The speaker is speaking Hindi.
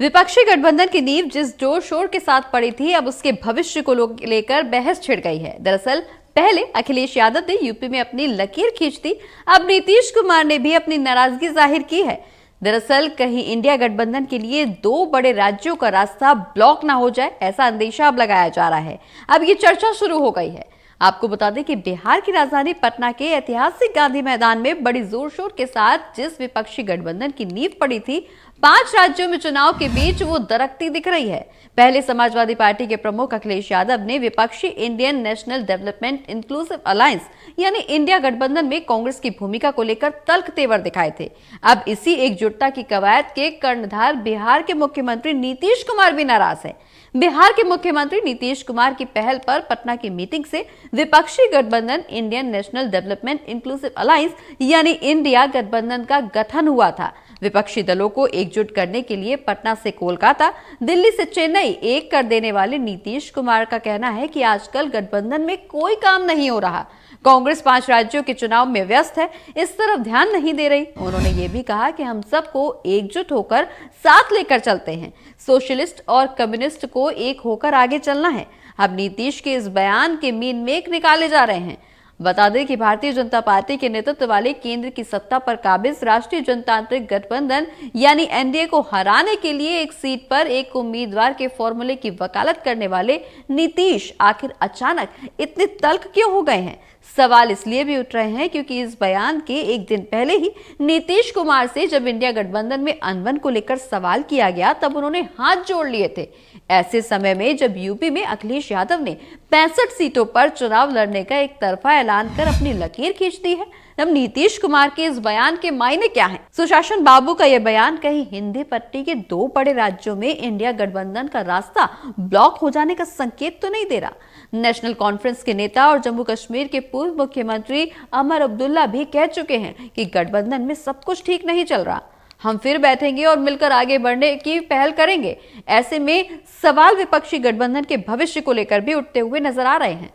विपक्षी गठबंधन की नींव जिस जोर शोर के साथ पड़ी थी, अब उसके भविष्य को लेकर बहस छिड़ गई है। दरअसल पहले अखिलेश यादव ने यूपी में अपनी लकीर खींच दी, अब नीतीश कुमार ने भी अपनी नाराजगी जाहिर की है। दरअसल कहीं इंडिया गठबंधन के लिए दो बड़े राज्यों का रास्ता ब्लॉक ना हो जाए, ऐसा अंदेशा अब लगाया जा रहा है। अब ये चर्चा शुरू हो गई है। आपको बता दें कि बिहार की राजधानी पटना के ऐतिहासिक गांधी मैदान में बड़ी जोर शोर के साथ जिस विपक्षी गठबंधन की नींव पड़ी थी, 5 राज्यों में चुनाव के बीच वो दरकती दिख रही है। पहले समाजवादी पार्टी के प्रमुख अखिलेश यादव ने विपक्षी Indian national development inclusive alliance यानी इंडिया गठबंधन में कांग्रेस की भूमिका को लेकर तल्ख तेवर दिखाए थे। अब इसी एकजुटता की कवायद के कर्णधार बिहार के मुख्यमंत्री नीतीश कुमार भी नाराज है। बिहार के मुख्यमंत्री नीतीश कुमार की पहल पर पटना की मीटिंग से विपक्षी गठबंधन Indian national development inclusive alliance यानी इंडिया गठबंधन का गठन हुआ था। विपक्षी दलों को एकजुट करने के लिए पटना से कोलकाता, दिल्ली से चेन्नई एक कर देने वाले नीतीश कुमार का कहना है कि आजकल गठबंधन में कोई काम नहीं हो रहा। कांग्रेस 5 राज्यों के चुनाव में व्यस्त है, इस तरफ ध्यान नहीं दे रही। उन्होंने ये भी कहा कि हम सबको एकजुट होकर साथ लेकर चलते हैं, सोशलिस्ट और कम्युनिस्ट को एक होकर आगे चलना है। अब नीतीश के इस बयान के मीन मेक निकाले जा रहे हैं। बता दें कि भारतीय जनता पार्टी के नेतृत्व वाले केंद्र की सत्ता पर काबिज राष्ट्रीय जनतांत्रिक गठबंधन यानी एनडीए को हराने के लिए एक सीट पर एक उम्मीदवार के फॉर्मूले की वकालत करने वाले नीतीश आखिर अचानक इतने तल्ख क्यों हो गए हैं। सवाल इसलिए भी उठ रहे हैं क्योंकि इस बयान के एक दिन पहले ही नीतीश कुमार से जब इंडिया गठबंधन में अनबन को लेकर सवाल किया गया, तब उन्होंने हाथ जोड़ लिए थे। ऐसे समय में जब यूपी में अखिलेश यादव ने 65 सीटों पर चुनाव लड़ने का एक तरफा ऐलान कर अपनी लकीर खींच दी है, तब नीतीश कुमार के इस बयान के मायने क्या हैं? सुशासन बाबू का यह बयान कहीं हिंदी पट्टी के 2 बड़े राज्यों में इंडिया गठबंधन का रास्ता ब्लॉक हो जाने का संकेत तो नहीं दे रहा। नेशनल कॉन्फ्रेंस के नेता और जम्मू कश्मीर के पूर्व मुख्यमंत्री अमर अब्दुल्ला भी कह चुके हैं कि गठबंधन में सब कुछ ठीक नहीं चल रहा, हम फिर बैठेंगे और मिलकर आगे बढ़ने की पहल करेंगे। ऐसे में सवाल विपक्षी गठबंधन के भविष्य को लेकर भी उठते हुए नजर आ रहे हैं।